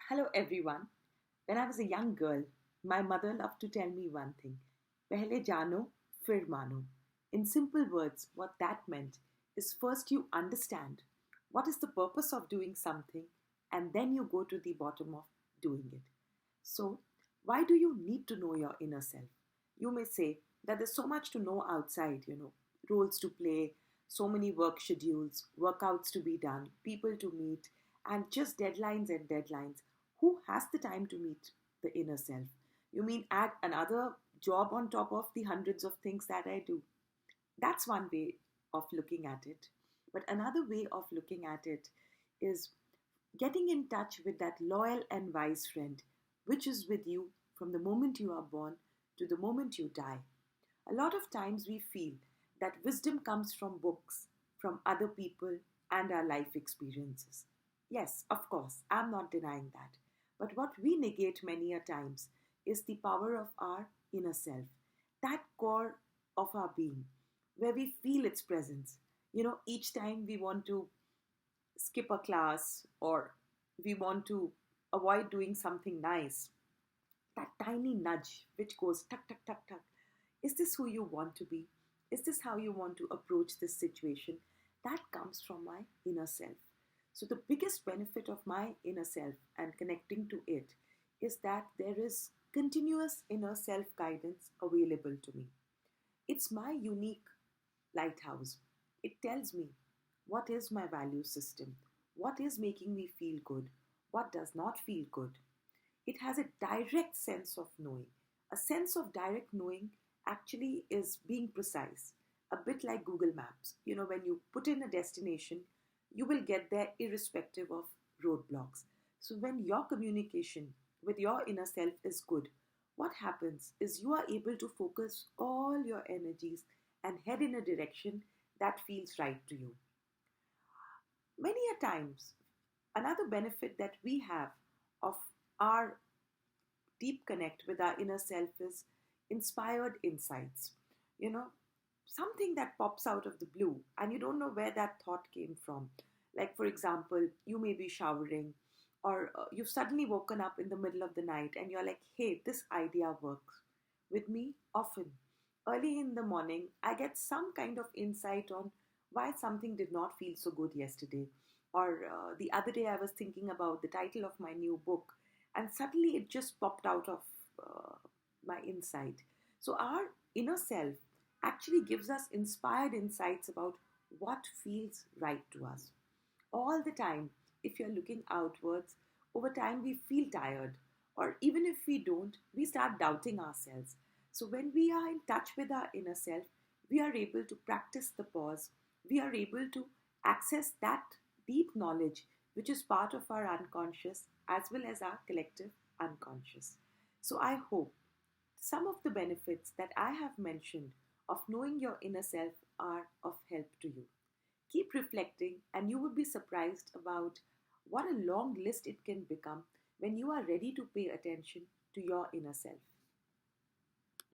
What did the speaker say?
Hello everyone. When I was a young girl, my mother loved to tell me one thing. Pehle jano, fir mano. In simple words, what that meant is first you understand what is the purpose of doing something and then you go to the bottom of doing it. So, why do you need to know your inner self? You may say that there's so much to know outside, roles to play, so many work schedules, workouts to be done, people to meet, and just deadlines and deadlines. Who has the time to meet the inner self? You mean add another job on top of the hundreds of things that I do? That's one way of looking at it. But another way of looking at it is getting in touch with that loyal and wise friend, which is with you from the moment you are born to the moment you die. A lot of times we feel that wisdom comes from books, from other people, and our life experiences. Yes, of course, I'm not denying that. But what we negate many a times is the power of our inner self, that core of our being, where we feel its presence. Each time we want to skip a class or we want to avoid doing something nice, that tiny nudge which goes tuck, tuck, tuck, tuck. Is this who you want to be? Is this how you want to approach this situation? That comes from my inner self. So, the biggest benefit of my inner self and connecting to it is that there is continuous inner self guidance available to me. It's my unique lighthouse. It tells me what is my value system, what is making me feel good, what does not feel good. It has a direct sense of knowing. A sense of direct knowing actually is being precise, a bit like Google Maps. When you put in a destination, you will get there irrespective of roadblocks. So, when your communication with your inner self is good, what happens is you are able to focus all your energies and head in a direction that feels right to you. Many a times, another benefit that we have of our deep connect with our inner self is inspired insights. You know, Something that pops out of the blue and you don't know where that thought came from. Like, for example, you may be showering or you've suddenly woken up in the middle of the night and you're like, hey, this idea works. With me, often, early in the morning, I get some kind of insight on why something did not feel so good yesterday. Or the other day, I was thinking about the title of my new book, and suddenly it just popped out of uh, my insight. So, our inner self actually gives us inspired insights about what feels right to us. All the time, if you're looking outwards, over time we feel tired, or even if we don't, we start doubting ourselves. So, when we are in touch with our inner self, we are able to practice the pause, we are able to access that deep knowledge which is part of our unconscious as well as our collective unconscious. So, I hope some of the benefits that I have mentioned of knowing your inner self are of help to you. Keep reflecting, and you would be surprised about what a long list it can become when you are ready to pay attention to your inner self.